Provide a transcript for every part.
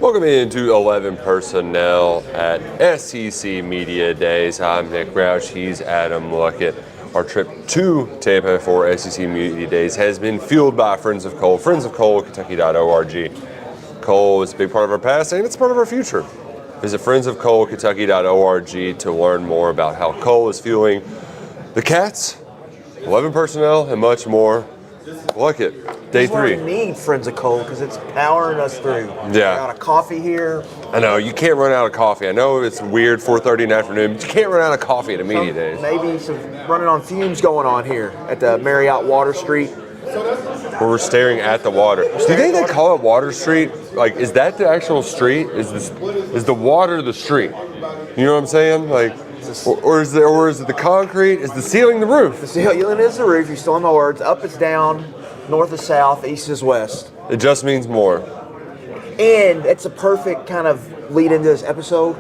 Welcome into 11 Personnel at SEC Media Days. I'm Nick Roush. He's Adam Luckett. Our trip to Tampa for SEC Media Days has been fueled by Friends of Cole. Friends of Cole, Kentucky.org. Cole is a big part of our past and it's part of our future. Visit friendsofcolekentucky.org to learn more about how Cole is fueling the Cats, 11 Personnel, and much more. Luckett, day 3. We need Friends of Cole because it's powering us through. Yeah. Got a coffee here. I know, you can't run out of coffee. I know it's weird, 4:30 in the afternoon, but you can't run out of coffee at a media days. Maybe some running on fumes going on here at the Marriott Water Street. Where we're staring at the water. Do you think they call it Water Street? Like, is that the actual street? Is the water the street? You know what I'm saying? Like, or is it the concrete? Is the ceiling the roof? The ceiling is the roof. You stole my words. Up is down, north is south, east is west. It just means more. And it's a perfect kind of lead into this episode.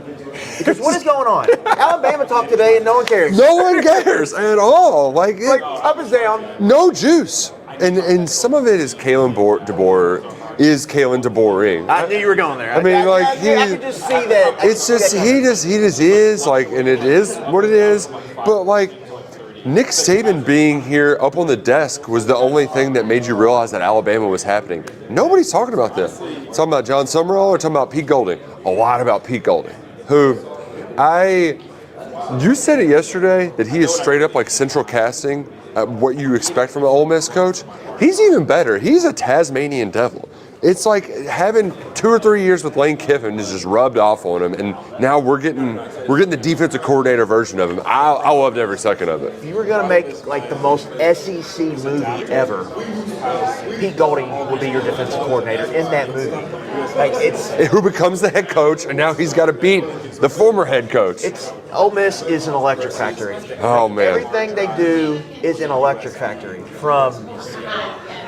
Because what is going on? Alabama talk today and no one cares. No one cares at all. Like up is down. No juice. And some of it is Kalen DeBoer. I knew you were going there. I mean, I could just see that. It's just he just is like, and it is what it is. But like Nick Saban being here up on the desk was the only thing that made you realize that Alabama was happening. Nobody's talking about this. Talking about Jon Sumrall or talking about Pete Golding. A lot about Pete Golding, who you said it yesterday that he is straight up like central casting. What you expect from an Ole Miss coach. He's even better. He's a Tasmanian devil. It's like having 2 or 3 years with Lane Kiffin is just rubbed off on him, and now we're getting the defensive coordinator version of him. I loved every second of it. If you were gonna make like the most SEC movie ever, Pete Golding would be your defensive coordinator in that movie. Like who becomes the head coach, and now he's got to beat the former head coach. Ole Miss is an electric factory. Oh man! Everything they do is an electric factory.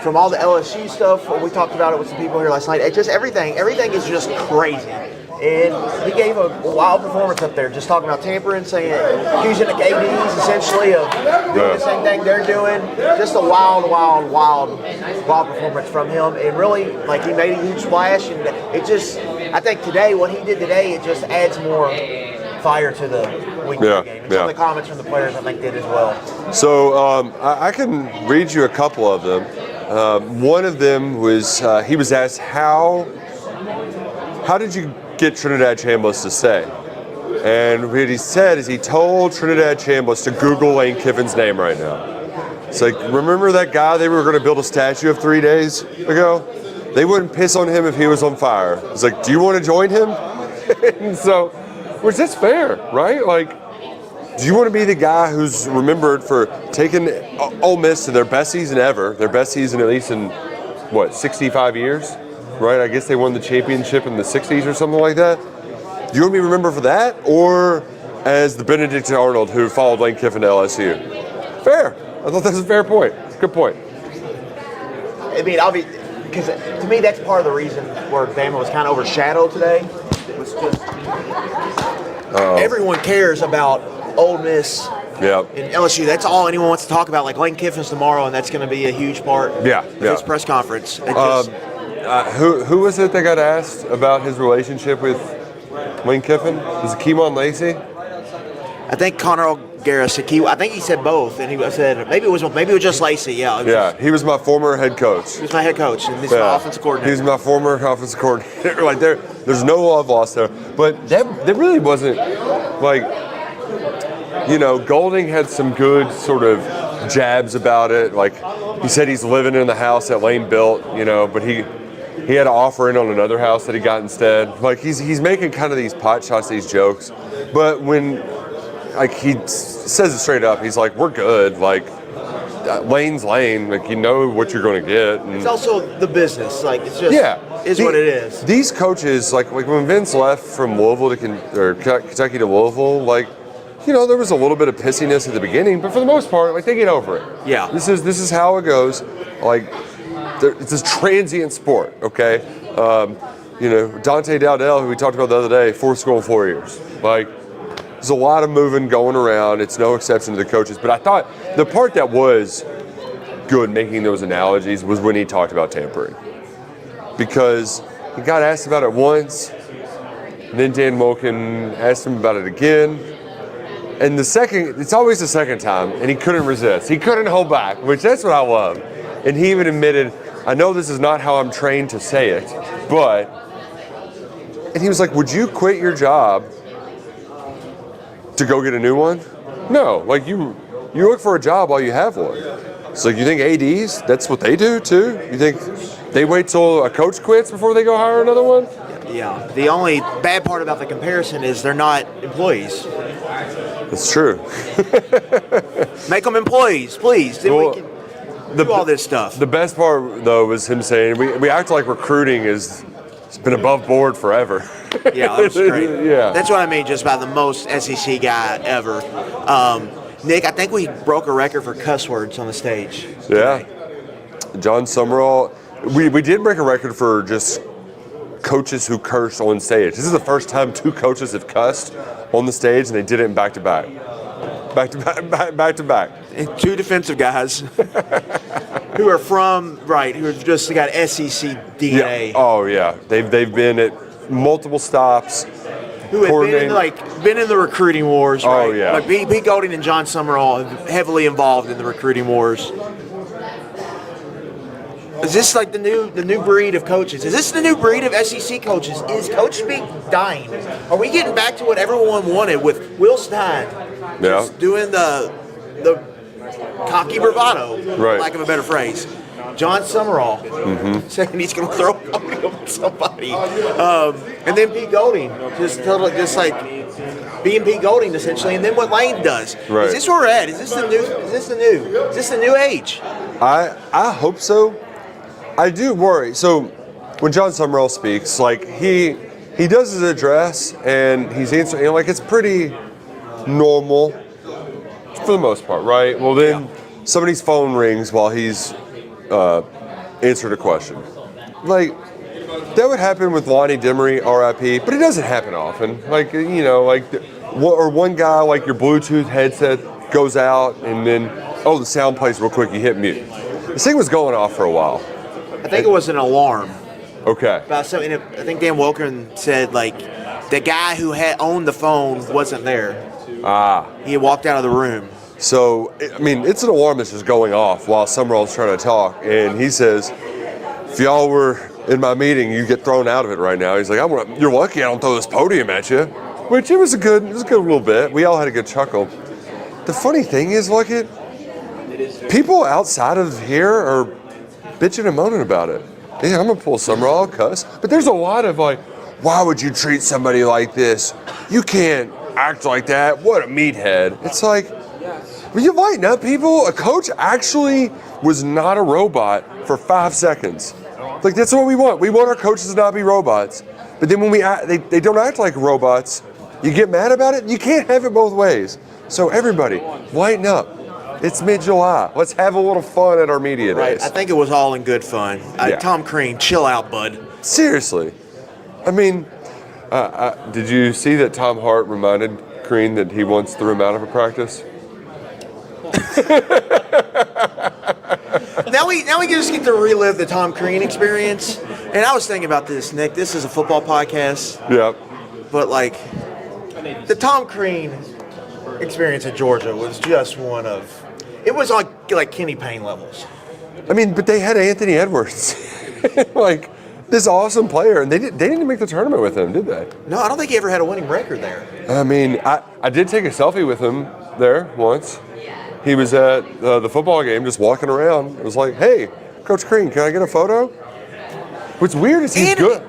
From all the LSU stuff, we talked about it with some people here last night. It's just everything is just crazy. And he gave a wild performance up there, just talking about Tampa and saying, using the KDs essentially of doing the same thing they're doing. Just a wild performance from him. And really, like, he made a huge splash. And I think today, what he did today, it just adds more fire to the weekend game. And some of the comments from the players, I think, did as well. So I can read you a couple of them. One of them was, he was asked, how did you get Trinidad Chambliss to stay? And what he said is he told Trinidad Chambliss to Google Lane Kiffin's name right now. It's like, remember that guy they were going to build a statue of 3 days ago? They wouldn't piss on him if he was on fire. It's like, do you want to join him? And so, which is fair, right? Like, do you want to be the guy who's remembered for taking Ole Miss to their best season ever, their best season at least in, 65 years? Right? I guess they won the championship in the 60s or something like that. Do you want to be remembered for that? Or as the Benedict Arnold who followed Lane Kiffin to LSU? Fair. I thought that was a fair point. Good point. I mean, because to me, that's part of the reason where Bama was kind of overshadowed today. It was just everyone cares about Ole Miss and LSU. That's all anyone wants to talk about. Like Lane Kiffin's tomorrow, and that's going to be a huge part of his press conference. Who was it that got asked about his relationship with Lane Kiffin? Was it Keymon Lacey? I think Connor O'Gara said I think he said both, and he said maybe it was just Lacey. He was my former head coach. He was my head coach, and he's my offensive coordinator. He was my former offensive coordinator. Like there's no love lost there, but that really wasn't like. Golding had some good sort of jabs about it. Like he said he's living in the house that Lane built, but he had to offer in on another house that he got instead. Like he's making kind of these pot shots, these jokes. But when he says it straight up, he's like, we're good. Like Lane's Lane. Like you know what you're going to get. And it's also the business. Like it's just what it is. These coaches, like when Vince left from Louisville to Kentucky to Louisville, like. There was a little bit of pissiness at the beginning, but for the most part, like they get over it. Yeah. This is how it goes. Like, it's a transient sport. Okay. Dante Dowdell, who we talked about the other day, 4 school in 4 years. Like, There's a lot of moving going around. It's no exception to the coaches. But I thought the part that was good making those analogies was when he talked about tampering. Because he got asked about it once, and then Dan Wilkin asked him about it again. And it's always the second time, and he couldn't resist. He couldn't hold back, which that's what I love. And he even admitted, I know this is not how I'm trained to say it, but, and he was like, would you quit your job to go get a new one? No, like you look for a job while you have one. So you think ADs, that's what they do too? You think they wait till a coach quits before they go hire another one? Yeah. The only bad part about the comparison is they're not employees. That's true. Make them employees, please. Then we can do all this stuff. The best part, though, was him saying, we act like recruiting it's been above board forever. Yeah, that was great. Yeah. That's what I mean, just by the most SEC guy ever. Nick, I think we broke a record for cuss words on the stage today. Yeah. Jon Sumrall. We did break a record for just coaches who curse on stage. This is the first time 2 coaches have cussed on the stage, and they did it in back-to-back. Back-to-back. And 2 defensive guys who are who have just got SEC DNA. Yeah. Oh, yeah. They've been at multiple stops. Who have been in the recruiting wars, right? Oh, yeah. Like Pete Golding and Jon Sumrall have heavily involved in the recruiting wars. Is this like the new breed of coaches? Is this the new breed of SEC coaches? Is coach speak dying? Are we getting back to what everyone wanted with Will Stein? Yeah. Doing the cocky bravado, right. for lack of a better phrase. Jon Sumrall saying he's going to throw a podium at somebody, and then Pete Golding just like being Pete Golding essentially, and then what Lane does. Right. Is this where we're at? Is this the new age? I hope so. I do worry. So when Jon Sumrall speaks, like he does his address and he's answering, like it's pretty normal for the most part, right? Well, then somebody's phone rings while he's answered a question. Like that would happen with Lonnie Demery, RIP, but it doesn't happen often. Like or one guy, like your Bluetooth headset goes out and then the sound plays real quick. You hit mute. This thing was going off for a while. I think it was an alarm. Okay. About something. I think Dan Wilkin said like the guy who had owned the phone wasn't there. He had walked out of the room. So I mean, it's an alarm that's just going off while Sumrall's trying to talk, and he says, "If y'all were in my meeting, you get thrown out of it right now." He's like, "You're lucky I don't throw this podium at you," which it was a good little bit. We all had a good chuckle. The funny thing is, people outside of here are bitching and moaning about it. Yeah, I'm gonna pull Sumrall, I'll cuss. But there's a lot of why would you treat somebody like this? You can't act like that. What a meathead. It's like, will you lighten up, people? A coach actually was not a robot for 5 seconds. Like, that's what we want. We want our coaches to not be robots. But then when they don't act like robots, you get mad about it. You can't have it both ways. So everybody, lighten up. It's mid-July. Let's have a little fun at our media days. Right. I think it was all in good fun. Yeah. Tom Crean, chill out, bud. Seriously. I mean, did you see that Tom Hart reminded Crean that he once threw him out of a practice? Now we just get to relive the Tom Crean experience. And I was thinking about this, Nick. This is a football podcast. Yep. But the Tom Crean experience at Georgia was just one of. It was like Kenny Payne levels. I mean, but they had Anthony Edwards, this awesome player, and they didn't make the tournament with him, did they? No, I don't think he ever had a winning record there. I mean, I did take a selfie with him there once. He was at the football game, just walking around. It was like, "Hey, Coach Crean, can I get a photo?" What's weird is he's good.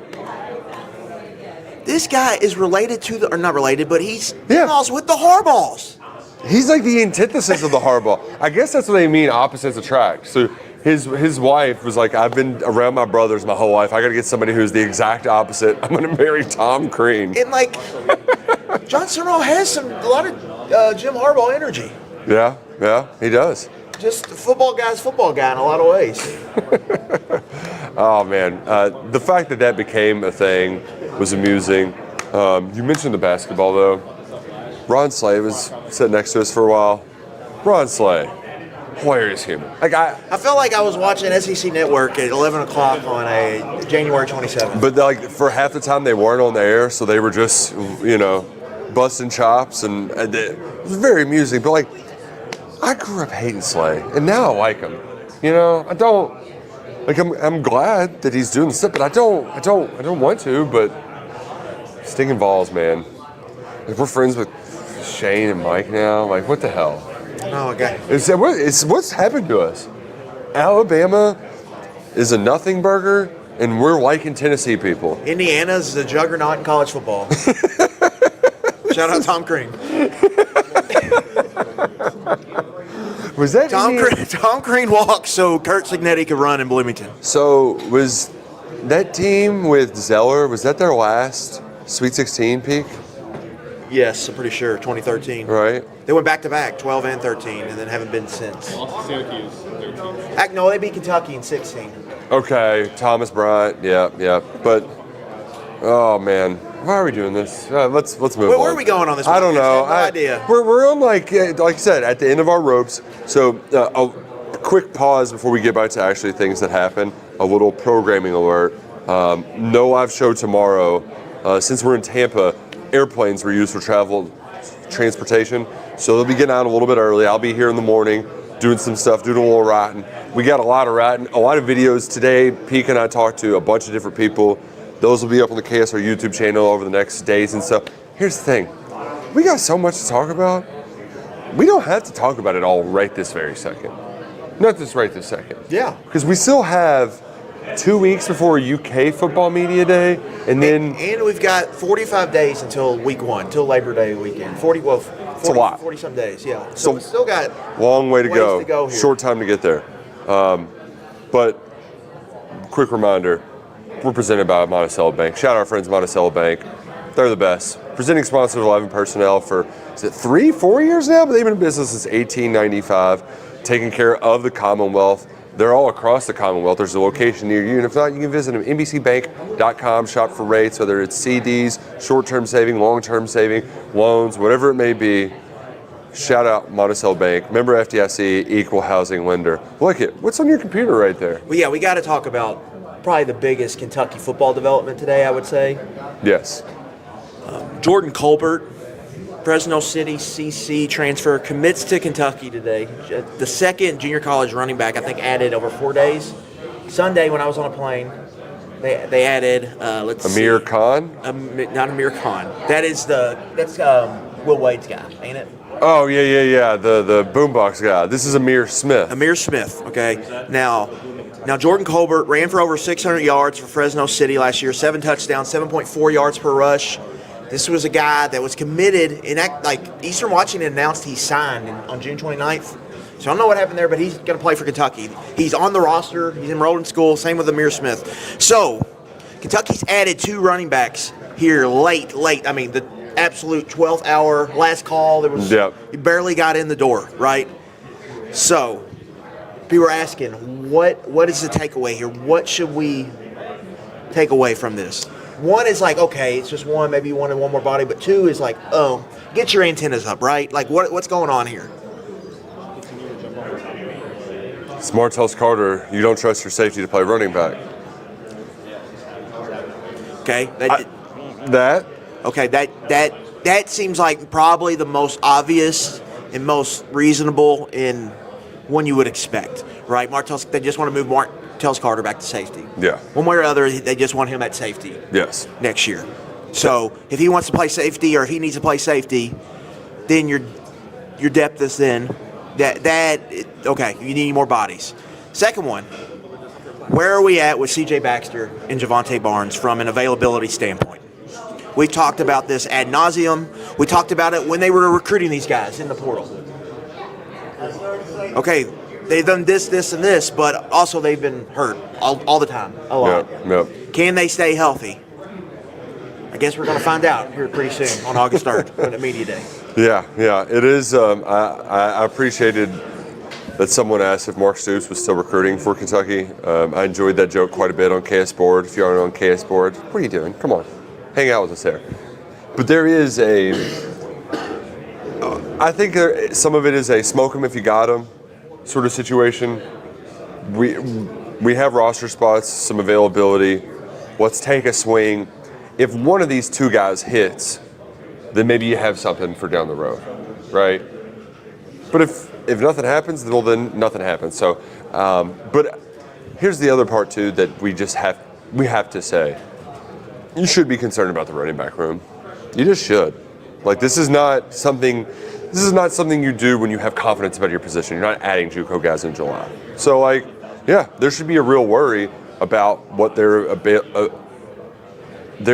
This guy is related to or not related, but he's in-laws with the Harbaughs. He's like the antithesis of the Harbaugh. I guess that's what they mean, opposites attract. So his wife was like, "I've been around my brothers my whole life. I got to get somebody who's the exact opposite. I'm going to marry Tom Crean." And Jon Sumrall has a lot of Jim Harbaugh energy. Yeah, he does. Just a football guy in a lot of ways. Oh man, the fact that became a thing was amusing. You mentioned the basketball though. Ron Slay was sitting next to us for a while. Ron Slay, hilarious human. I felt like I was watching SEC Network at 11 o'clock on a January 27th. But for half the time they weren't on the air, so they were just, busting chops, and it was very amusing. But I grew up hating Slay, and now I like him. I don't I'm glad that he's doing stuff, but I don't want to. But stinging balls, man. If we're friends with Shane and Mike now, what the hell? Oh, okay. What's happened to us? Alabama is a nothing burger, and we're liking Tennessee people. Indiana's the juggernaut in college football. Shout out Tom Crean. Was that Tom Crean walked so Kurt Signetti could run in Bloomington? So was that team with Zeller, was that their last Sweet 16 peak? Yes, I'm pretty sure, 2013. Right. They went back-to-back, 12 and 13, and then haven't been since. Lost to Syracuse, 13. No, they beat Kentucky in 16. Okay, Thomas Bryant, yeah. But, oh, man. Why are we doing this? Let's move on. Where are we going on this? I don't know. I have no idea. We're on like I said, at the end of our ropes. So a quick pause before we get back to actually things that happen. A little programming alert. No live show tomorrow. Since we're in Tampa, airplanes were used for transportation. So they'll be getting out a little bit early. I'll be here in the morning doing some stuff, doing a little writing. We got a lot of writing, a lot of videos today. Peek and I talked to a bunch of different people. Those will be up on the KSR YouTube channel over the next days and stuff. Here's the thing. We got so much to talk about. We don't have to talk about it all right this very second. Not this right this second. Yeah. Because we still have 2 weeks before UK Football Media Day, and then... And we've got 45 days until week one, till Labor Day weekend. 40 it's a lot. 40-some days, yeah. So we still got long way to ways go. to go here. Short time to get there. But quick reminder, we're presented by Monticello Bank. Shout out our friends Monticello Bank. They're the best. Presenting sponsor of 11 Personnel for, is it 3-4 years now? But they've been in business since 1895, taking care of the Commonwealth. They're all across the Commonwealth. There's a location near you. And if not, you can visit them, nbcbank.com, shop for rates, whether it's CDs, short-term saving, long-term saving, loans, whatever it may be. Shout out Monticello Bank. Member FDIC, equal housing lender. Look it. What's on your computer right there? Well, yeah, we got to talk about probably the biggest Kentucky football development today, I would say. Yes. Jordan Colbert, Fresno City CC transfer, commits to Kentucky today. The second junior college running back, I think, added over 4 days. Sunday, when I was on a plane, they added, Amir Khan? Not Amir Khan. That's Will Wade's guy, ain't it? Oh, yeah. The boombox guy. This is Amir Smith. Amir Smith, okay. Now Jordan Colbert ran for over 600 yards for Fresno City last year, 7 touchdowns, 7.4 yards per rush. This was a guy that was committed, Eastern Washington announced he signed on June 29th. So I don't know what happened there, but he's going to play for Kentucky. He's on the roster. He's enrolled in school. Same with Amir Smith. So Kentucky's added 2 running backs here late. I mean, the absolute 12th hour, last call. He barely got in the door, right? So people are asking, what is the takeaway here? What should we take away from this? One is okay, it's just one, maybe you wanted one more body, but 2 is get your antennas up, right? What's going on here? It's Martellus Carter. You don't trust your safety to play running back. Okay. That seems like probably the most obvious and most reasonable in one you would expect, right? They just want to move Martellus Carter back to safety. Yeah. One way or other, they just want him at safety. Yes. Next year. So if he wants to play safety or if he needs to play safety, then your depth is then okay, you need more bodies. Second one, where are we at with C.J. Baxter and Javonte Barnes from an availability standpoint? We've talked about this ad nauseum. We talked about it when they were recruiting these guys in the portal. Okay, they've done this, and this, but also they've been hurt all the time, a lot. Yep. Can they stay healthy? I guess we're going to find out here pretty soon on August 3rd on the media day. Yeah. It is. I appreciated that someone asked if Mark Stoops was still recruiting for Kentucky. I enjoyed that joke quite a bit on KS Board. If you aren't on KS Board, what are you doing? Come on, hang out with us there. But there is I think some of it is a smoke them if you got them sort of situation. We have roster spots, some availability. Let's take a swing. If one of these two guys hits, then maybe you have something for down the road, right? But if nothing happens, well, then nothing happens. So, but here's the other part too that we have to say. You should be concerned about the running back room. You just should. Like this is not something you do when you have confidence about your position. You're not adding JUCO guys in July. So like, yeah, there should be a real worry about what their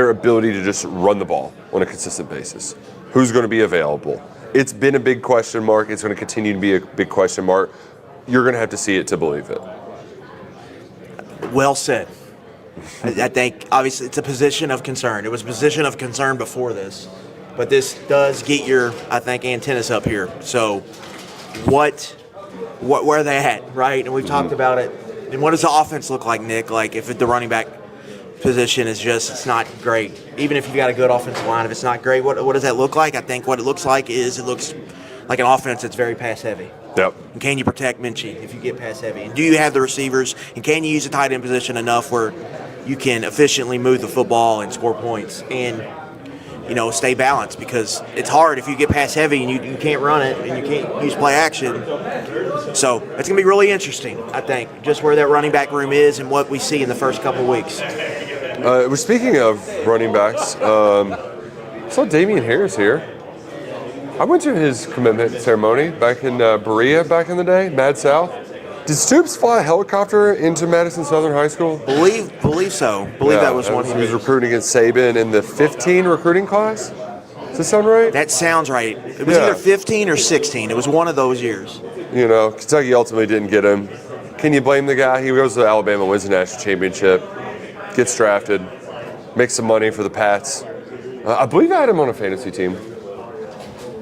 ability to just run the ball on a consistent basis. Who's going to be available? It's been a big question mark. It's going to continue to be a big question mark. You're going to have to see it to believe it. Well said. I think, obviously, it's a position of concern. It was a position of concern before this. But this does get your, I think, antennas up here. So where are they at, right? And we've talked about it. And what does the offense look like, Nick? Like if the running back position is it's not great. Even if you've got a good offensive line, if it's not great, what does that look like? I think what it looks like is it looks like an offense that's very pass heavy. Yep. And can you protect Minchie if you get pass heavy? And do you have the receivers? And can you use the tight end position enough where you can efficiently move the football and score points and stay balanced? Because it's hard if you get pass heavy and you can't run it and you can't use play action. So it's going to be really interesting, I think, just where that running back room is and what we see in the first couple of weeks. We're speaking of running backs. I saw Damian Harris here. I went to his commitment ceremony back in Berea back in the day, Mad South. Did Stoops fly a helicopter into Madison Southern High School? Believe so. That was one he was recruiting against Saban in the 15 recruiting class. Does that sound right? That sounds right. It was either 15 or 16. It was one of those years. Kentucky ultimately didn't get him. Can you blame the guy? He goes to Alabama, wins the national championship, gets drafted, makes some money for the Pats. I believe I had him on a fantasy team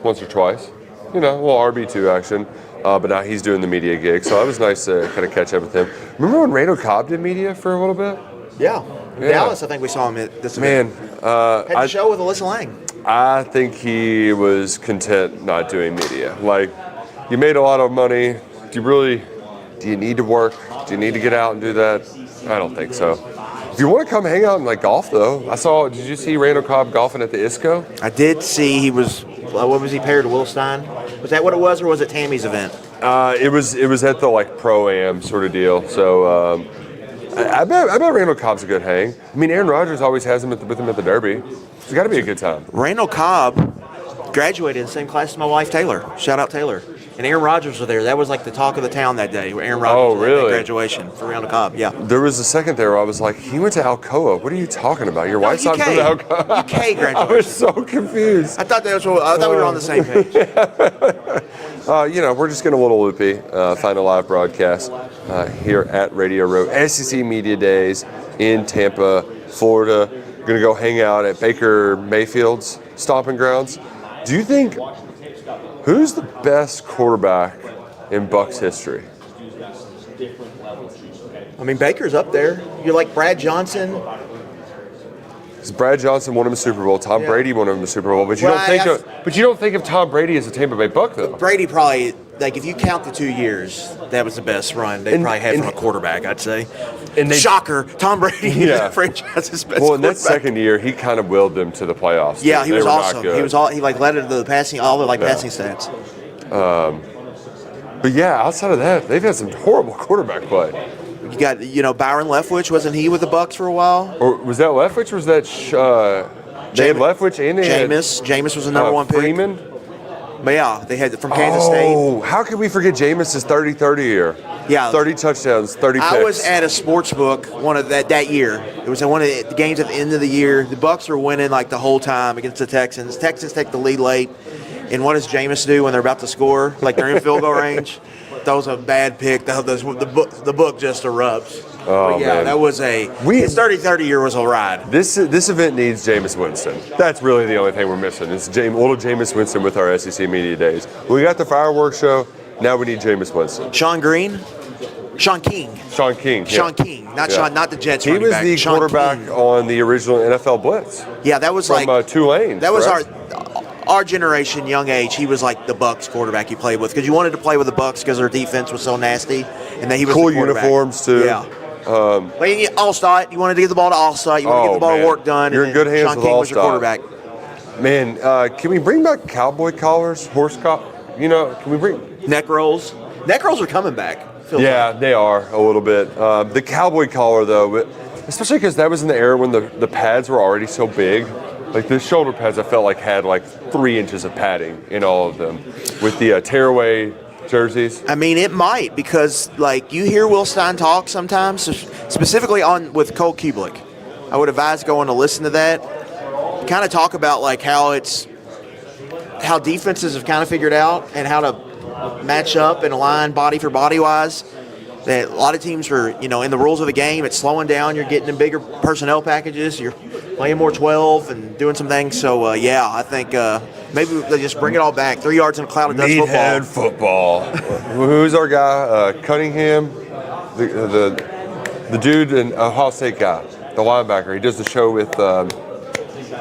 once or twice. A little RB2 action. But now he's doing the media gig, so it was nice to kind of catch up with him. Remember when Randall Cobb did media for a little bit? Yeah. Dallas, I think we saw him at this event. Had a show with Alyssa Lang. I think he was content not doing media. Like, you made a lot of money. Do you need to work? Do you need to get out and do that? I don't think so. If you want to come hang out and golf, though, did you see Randall Cobb golfing at the ISCO? I did see he was, what was he paired to Will Stein? Was that what it was, or was it Tammy's event? It was at the pro-am sort of deal. So I bet Randall Cobb's a good hang. I mean, Aaron Rodgers always has him with him at the Derby. It's got to be a good time. Randall Cobb graduated in the same class as my wife Taylor. Shout out Taylor. And Aaron Rodgers was there. That was the talk of the town that day. Aaron Rodgers was at graduation for Randall Cobb. Yeah. There was a second there where I was like, he went to Alcoa. What are you talking about? Your wife's not from Alcoa. UK graduation. I was so confused. I thought we were on the same page. We're just getting a little loopy. Final live broadcast here at Radio Row. SEC Media Days in Tampa, Florida. We're going to go hang out at Baker Mayfield's stomping grounds. Do you think, who's the best quarterback in Bucs history? I mean, Baker's up there. You're like Brad Johnson. Brad Johnson won him a Super Bowl. Tom Brady won him a Super Bowl. But you don't think of Tom Brady as a Tampa Bay Buck, though. Brady probably, if you count the 2 years, that was the best run they probably had from a quarterback, I'd say. And shocker, Tom Brady, the franchise's best Well, in that second year, he kind of willed them to the playoffs. Yeah, he was awesome. He led it to the passing, all the passing stats. But yeah, outside of that, they've had some horrible quarterback play. You got, Byron Leftwich, wasn't he with the Bucs for a while? Or was that Leftwich, or was that they had Leftwich and they Jameis was the number one pick. Freeman? But yeah, they had from Kansas State. Oh, how could we forget Jameis's 30-30 year? Yeah. 30 touchdowns, 30 picks. I was at a sports book that year. It was at one of the games at the end of the year. The Bucs were winning the whole time against the Texans. Texans take the lead late. And what does Jameis do when they're about to score? They're in field goal range. Throws a bad pick. The book just erupts. Oh, but yeah, man. that was his 30-30 year was a ride. This event needs Jameis Winston. That's really the only thing we're missing. It's little Jameis Winston with our SEC Media Days. We got the fireworks show. Now we need Jameis Winston. Sean King. Not the Jets. He was the quarterback on the original NFL Blitz. Yeah, that was from Tulane. That was our generation, young age, he was like the Bucks quarterback you played with because you wanted to play with the Bucks because their defense was so nasty, and then he was Cool the quarterback. uniforms too. Yeah. But Allstott, you wanted to get the ball to Allstott, you wanted to get the ball to work done. You're and in good hands Sean with King was your Allstott. quarterback. Man, can we bring back cowboy collars, can we bring? Neck rolls. Neck rolls are coming back. Yeah, they are a little bit. The cowboy collar, though, especially because that was in the era when the pads were already so big. Like the shoulder pads, I felt like had like 3 inches of padding in all of them, with the tearaway jerseys. I mean, it might because like you hear Will Stein talk sometimes, specifically with Cole Kubelik. I would advise going to listen to that. Kind of talk about like how defenses have kind of figured out and how to match up and align body for body wise. That a lot of teams are, in the rules of the game, it's slowing down. You're getting in bigger personnel packages. You're playing more 12 and doing some things. So, I think maybe they just bring it all back. 3 yards in a cloud of dust Meathead football. Who's our guy? Cunningham, the dude and Ohio State guy, the linebacker. He does the show with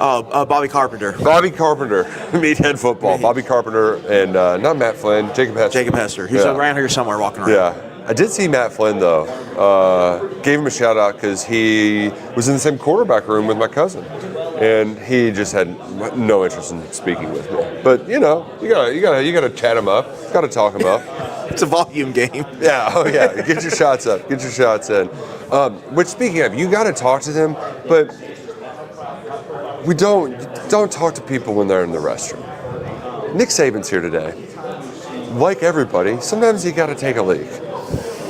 Bobby Carpenter. Bobby Carpenter, Meathead football. Bobby Carpenter and not Matt Flynn, Jacob Hester. Jacob Hester. He's around here somewhere walking around. Yeah. I did see Matt Flynn, though. Gave him a shout-out because he was in the same quarterback room with my cousin. And he just had no interest in speaking with me. But, you gotta chat him up. Got to talk him up. It's a volume game. Yeah, oh yeah. Get your shots up. Get your shots in. Which, speaking of, you got to talk to them, but we don't talk to people when they're in the restroom. Nick Saban's here today. Like everybody, sometimes you got to take a leak.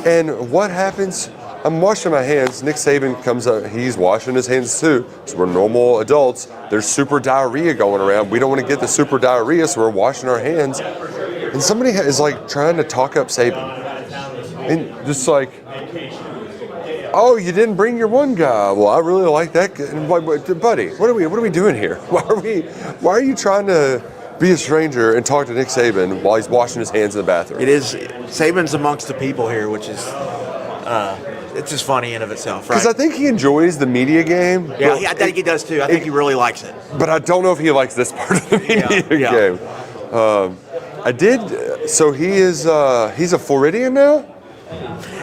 And what happens? I'm washing my hands. Nick Saban comes up. He's washing his hands too. So we're normal adults. There's super diarrhea going around. We don't want to get the super diarrhea, so we're washing our hands. And somebody is like trying to talk up Saban. And just like, oh, you didn't bring your one guy. Well, I really like that guy. And buddy, what are we doing here? Why are you trying to be a stranger and talk to Nick Saban while he's washing his hands in the bathroom? It is. Saban's amongst the people here, which is it's just funny in of itself, right? Because I think he enjoys the media game. Yeah, I think he does too. I think he really likes it. But I don't know if he likes this part of the media game. I did. So he's a Floridian now.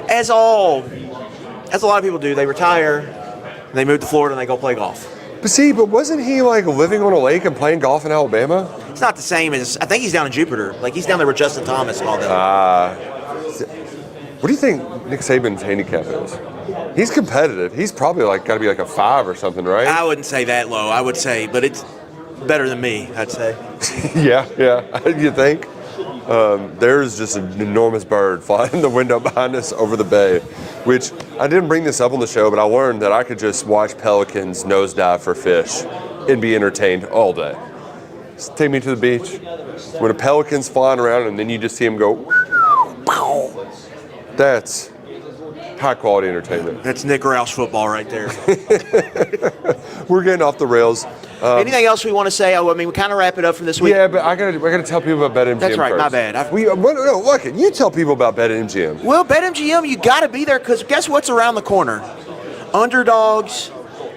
As a lot of people do, they retire, they move to Florida, and they go play golf. But wasn't he like living on a lake and playing golf in Alabama? It's not the same as, I think he's down in Jupiter. Like he's down there with Justin Thomas and all that. What do you think Nick Saban's handicap is? He's competitive. He's probably got to be like a 5 or something, right? I wouldn't say that low. I would say, but it's better than me, I'd say. Yeah. You think? There's just an enormous bird flying in the window behind us over the bay, which I didn't bring this up on the show, but I learned that I could just watch pelicans nosedive for fish and be entertained all day. Just take me to the beach. When a pelican's flying around and then you just see him go, that's high quality entertainment. That's Nick Roush football right there. We're getting off the rails. Anything else we want to say? We kind of wrap it up from this week. Yeah, but I gotta tell people about BetMGM. That's right, first. my bad. Look, you tell people about BetMGM. Well, BetMGM, you got to be there because guess what's around the corner? Underdogs,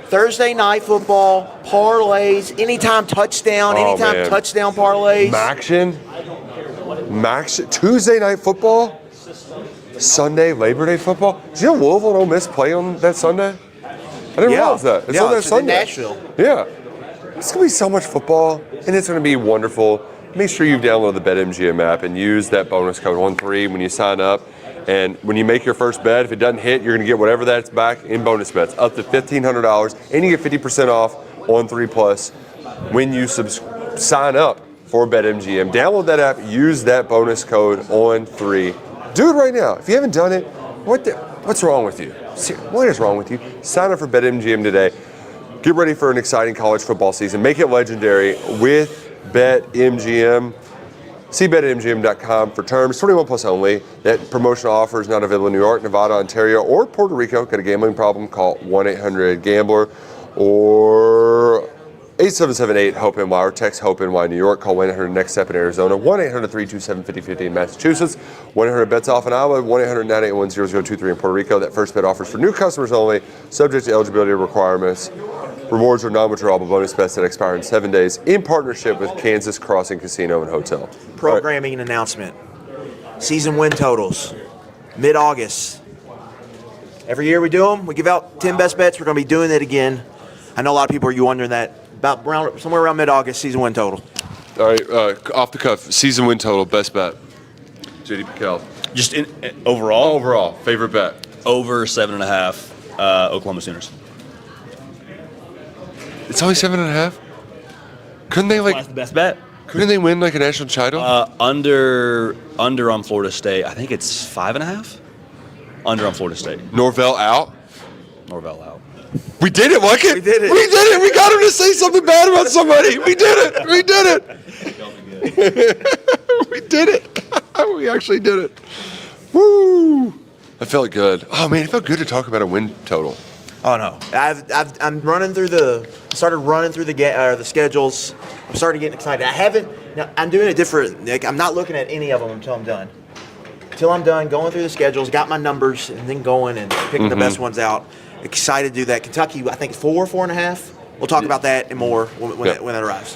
Thursday night football, parlays, anytime touchdown, touchdown parlays. Maction, Tuesday night football, Sunday, Labor Day football. Did you know Louisville and Ole Miss play on that Sunday? I didn't realize that. It's on that Sunday. In Nashville. Yeah. It's going to be so much football, and it's going to be wonderful. Make sure you download the BetMGM app and use that bonus code 13 when you sign up. And when you make your first bet, if it doesn't hit, you're going to get whatever that's back in bonus bets, up to $1,500. And you get 50% off on 3+ when you sign up for BetMGM. Download that app, use that bonus code on3. Do it right now. If you haven't done it, what's wrong with you? What is wrong with you? Sign up for BetMGM today. Get ready for an exciting college football season. Make it legendary with BetMGM. See BetMGM.com for terms. 21+ only. That promotional offer is not available in New York, Nevada, Ontario, or Puerto Rico. Got a gambling problem? Call 1-800-GAMBLER or 8778-HOPE-NY or text HOPE-NY New York. Call 1-800-NEXT-STEP in Arizona. 1-800-327-5050 in Massachusetts. 1-800-BETS-OFF in Iowa. 1-800-981-0023 in Puerto Rico. That first bet offers for new customers only. Subject to eligibility requirements. Rewards are non-withdrawable bonus bets that expire in 7 days in partnership with Kansas Crossing Casino and Hotel. Programming announcement. Season win totals. Mid-August. Every year we do them. We give out 10 best bets. We're going to be doing it again. I know a lot of people are wondering that. Somewhere around mid-August, season win total. All right, off the cuff, season win total, best bet. JD Piquel. Just overall? Overall, favorite bet. Over 7.5, Oklahoma Sooners. It's only 7.5. Couldn't they That's the best bet. Couldn't they win like a national title? Under on Florida State. I think it's 5.5. Under on Florida State. Norvell out. Norvell out. We did it, Luckett. We did it. We did it. We got him to say something bad about somebody. We did it. We did it. We did it. We actually did it. Woo! I felt good. Oh man, it felt good to talk about a win total. Oh no, I'm running through started running through the schedules. I'm starting to get excited. I'm doing it different, Nick. I'm not looking at any of them until I'm done. Until I'm done going through the schedules, got my numbers, and then going and picking the best ones out. Excited to do that. Kentucky, I think 4.5. We'll talk about that and more when it arrives.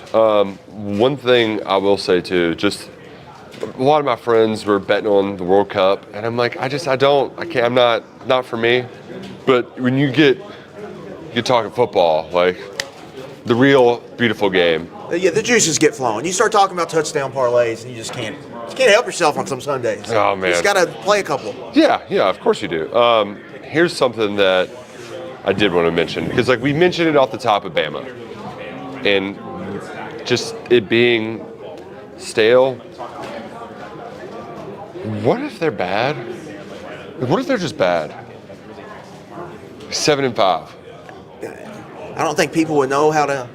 One thing I will say too, just a lot of my friends were betting on the World Cup, and I'm like, I can't. I'm not for me. But when you're talking football, like the real beautiful game. Yeah, the juices get flowing. You start talking about touchdown parlays, and you just can't help yourself on some Sundays. Oh man, you just gotta play a couple. Yeah, of course you do. Here's something that I did want to mention, because like we mentioned it off the top of Bama, and just it being stale. What if they're bad? What if they're just bad? 7-5. I don't think people would know how to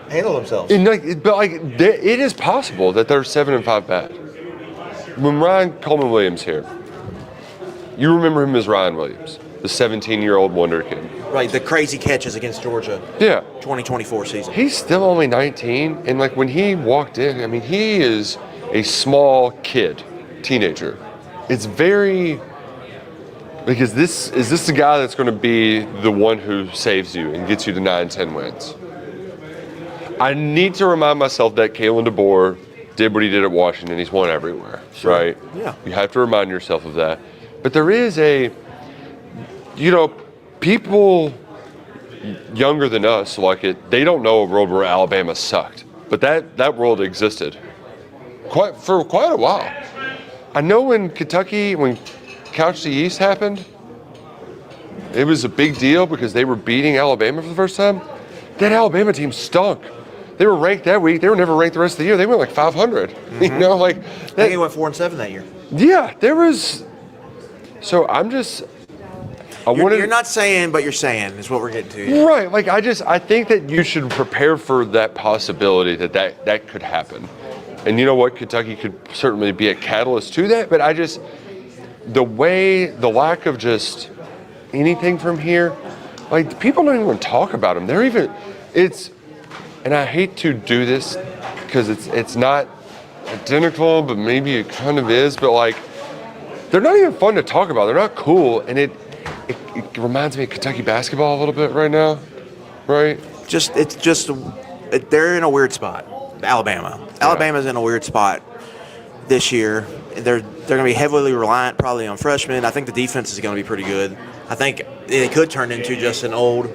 handle themselves. It is possible that they're 7-5 bad. When Ryan Coleman Williams here, you remember him as Ryan Williams, the 17-year-old wonder kid. Right, the crazy catches against Georgia. Yeah. 2024 season. He's still only 19, and like when he walked in, I mean, he is a small kid, teenager. It's very, because is this the guy that's going to be the one who saves you and gets you to 9-10 wins? I need to remind myself that Kalen DeBoer did what he did at Washington. He's won everywhere, right? Yeah. You have to remind yourself of that. But there is people younger than us, they don't know a world where Alabama sucked. But that world existed for quite a while. I know when Couch the East happened, it was a big deal because they were beating Alabama for the first time. That Alabama team stunk. They were ranked that week. They were never ranked the rest of the year. They went like 500. Mm-hmm. You know, I think they went 4-7 that year. Yeah, there was. So You're not saying, but you're saying is what we're getting to. Yeah. Right. I think that you should prepare for that possibility that could happen. And you know what? Kentucky could certainly be a catalyst to that. But the lack of just anything from here, people don't even talk about them. And I hate to do this because it's not identical, but maybe it kind of is. But they're not even fun to talk about. They're not cool, and it reminds me of Kentucky basketball a little bit right now, right? They're in a weird spot. Alabama. Yeah. Alabama's in a weird spot this year. They're going to be heavily reliant probably on freshmen. I think the defense is going to be pretty good. I think it could turn into just an old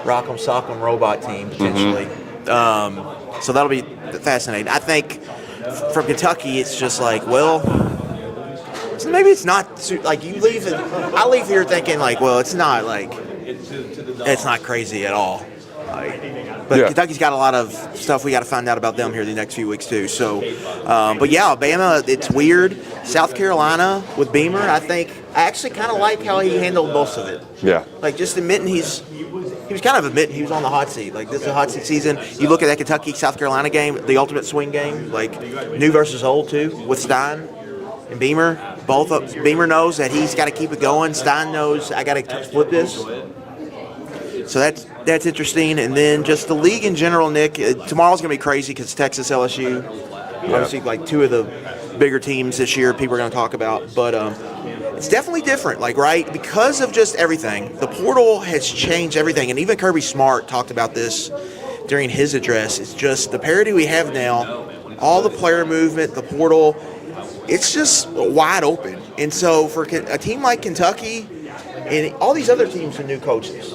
rock'em sock'em robot team potentially. Mm-hmm. So that'll be fascinating. I think from Kentucky, it's just maybe it's not you leave it. I leave here thinking it's not crazy at all. But yeah. Kentucky's got a lot of stuff we got to find out about them here the next few weeks too. So, but yeah, Alabama, it's weird. South Carolina with Beamer, I actually kind of like how he handled most of it. Yeah. Just admitting he was kind of admitting he was on the hot seat. This is a hot seat season. You look at that Kentucky South Carolina game, the ultimate swing game, new versus old too, with Stein and Beamer. Beamer knows that he's got to keep it going. Stein knows I got to flip this. So that's interesting. And then just the league in general, Nick. Tomorrow's going to be crazy because Texas, LSU. Yeah. Obviously, two of the bigger teams this year people are going to talk about. But it's definitely different, like, right? Because of just everything. The portal has changed everything. And even Kirby Smart talked about this during his address. It's just the parity we have now, all the player movement, the portal, it's just wide open. And so for a team like Kentucky and all these other teams with new coaches,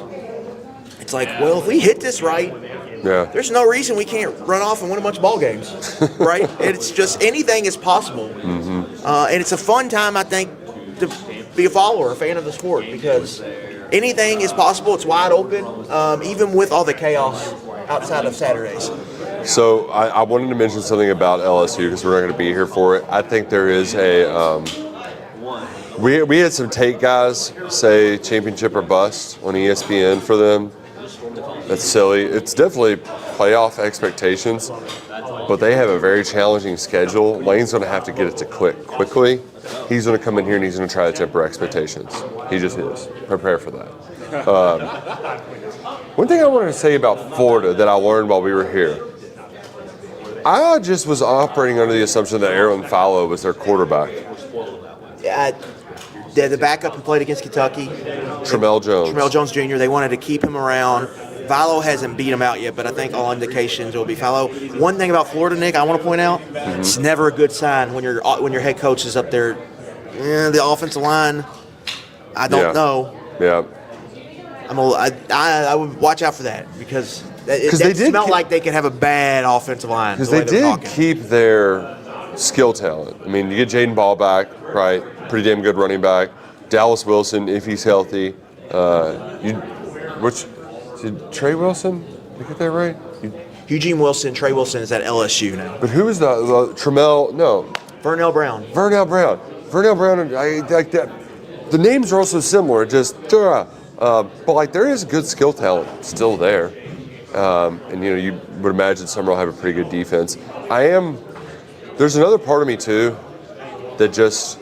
it's like, well, if we hit this right, there's no reason we can't run off and win a bunch of ball games, right? It's just anything is possible. And it's a fun time, I think, to be a follower, a fan of the sport, because anything is possible. It's wide open, even with all the chaos outside of Saturdays. So I wanted to mention something about LSU because we're not going to be here for it. I think there is a we had some take guys say championship or bust on ESPN for them. That's silly. It's definitely playoff expectations, but they have a very challenging schedule. Lane's going to have to get it to click quickly. He's going to come in here and he's going to try to temper expectations. He just is. Prepare for that. One thing I wanted to say about Florida that I learned while we were here. I just was operating under the assumption that Aaron Fallow was their quarterback. The backup who played against Kentucky. Tramel Jones Jr., they wanted to keep him around. Fallow hasn't beat him out yet, but I think all indications will be Fallow. One thing about Florida, Nick, I want to point out, it's never a good sign when your head coach is up there. The offensive line, I don't know. Yeah. I would watch out for that because it smelled like they could have a bad offensive line. Because they did keep their skill talent. I mean, you get Jaden Ball back, right? Pretty damn good running back. Dallas Wilson, if he's healthy. Trey Wilson? Did I get that right? Eugene Wilson, Trey Wilson is at LSU now. But who is the Tramel? No. Vernell Brown. Vernell Brown, I like that. The names are also similar, but like there is good skill talent still there. And you would imagine Sumrall have a pretty good defense. There's another part of me too that just,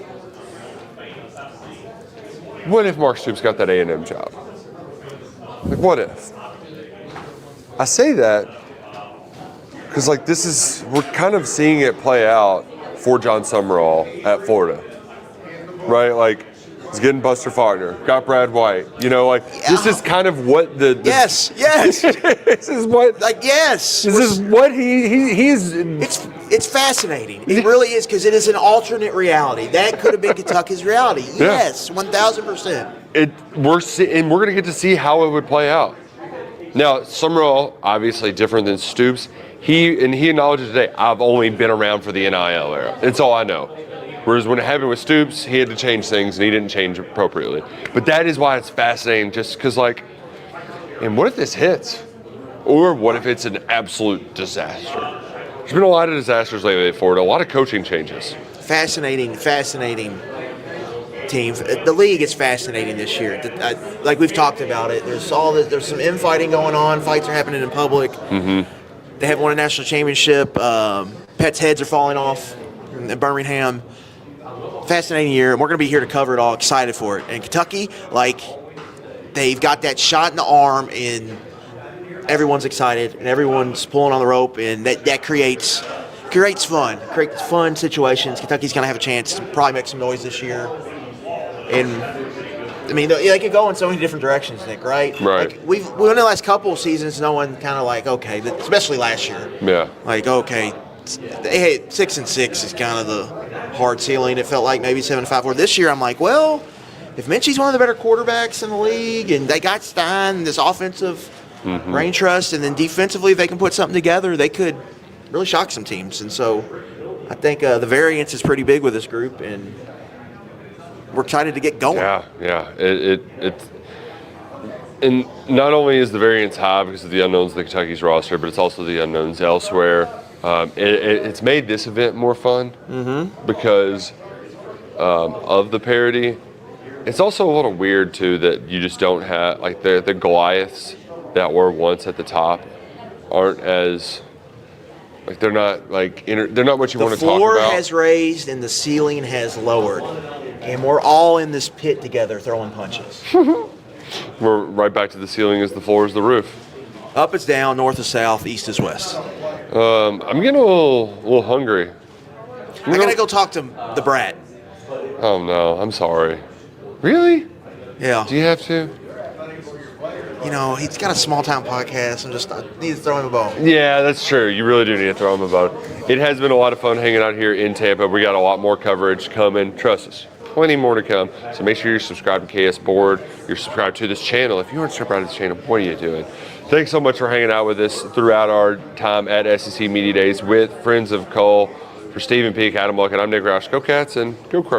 what if Mark Stoops got that A&M job? Like, what if? I say that because, like, we're kind of seeing it play out for Jon Sumrall at Florida, right? Like, he's getting Buster Faulkner, got Brad White. This is kind of what Yes. This is what. Yes. This is what he is. It's fascinating. It really is, because it is an alternate reality. That could have been Kentucky's reality. Yes, 1,000%. We're going to get to see how it would play out. Now, Sumrall, obviously different than Stoops. He acknowledged today, I've only been around for the NIL era. That's all I know. Whereas when it happened with Stoops, he had to change things, and he didn't change appropriately. But that is why it's fascinating, just because, and what if this hits? Or what if it's an absolute disaster? There's been a lot of disasters lately at Florida, a lot of coaching changes. Fascinating team. The league is fascinating this year. Like we've talked about it, there's some infighting going on. Fights are happening in public. Mm-hmm. They have won a national championship. Pets' heads are falling off in Birmingham. Fascinating year, and we're going to be here to cover it all. Excited for it. And Kentucky, they've got that shot in the arm, and everyone's excited, and everyone's pulling on the rope, and that creates fun situations. Kentucky's going to have a chance to probably make some noise this year. And I mean, they could go in so many different directions, Nick. Right. We in the last couple of seasons, no one kind of okay, especially last year. Yeah. Okay, they had 6-6 is kind of the hard ceiling. It felt like maybe 7-5. This year, I'm well, if Minchie's one of the better quarterbacks in the league, and they got Stein, this offensive brain trust, and then defensively, if they can put something together, they could really shock some teams. And so, I think the variance is pretty big with this group, and we're excited to get going. Yeah. And not only is the variance high because of the unknowns of the Kentucky's roster, but it's also the unknowns elsewhere. It's made this event more fun because of the parity. It's also a little weird too that you just don't have the Goliaths that were once at the top aren't as they're not they're not what you want to talk about. The floor has raised and the ceiling has lowered, and we're all in this pit together throwing punches. We're right back to the ceiling as the floor is the roof. Up is down, north is south, east is west. I'm getting a little hungry. I gotta go talk to the brat. Oh no, I'm sorry. Really? Yeah. Do you have to? You know, he's got a small town podcast. I need to throw him a bone. Yeah, that's true. You really do need to throw him a bone. It has been a lot of fun hanging out here in Tampa. We got a lot more coverage coming. Trust us, plenty more to come. So make sure you're subscribed to KS Board. You're subscribed to this channel. If you aren't subscribed to this channel, what are you doing? Thanks so much for hanging out with us throughout our time at SEC Media Days with Friends of Cole. For Stephen Peak, Adam Luck, and I'm Nick Roush. Go Cats and go Crow.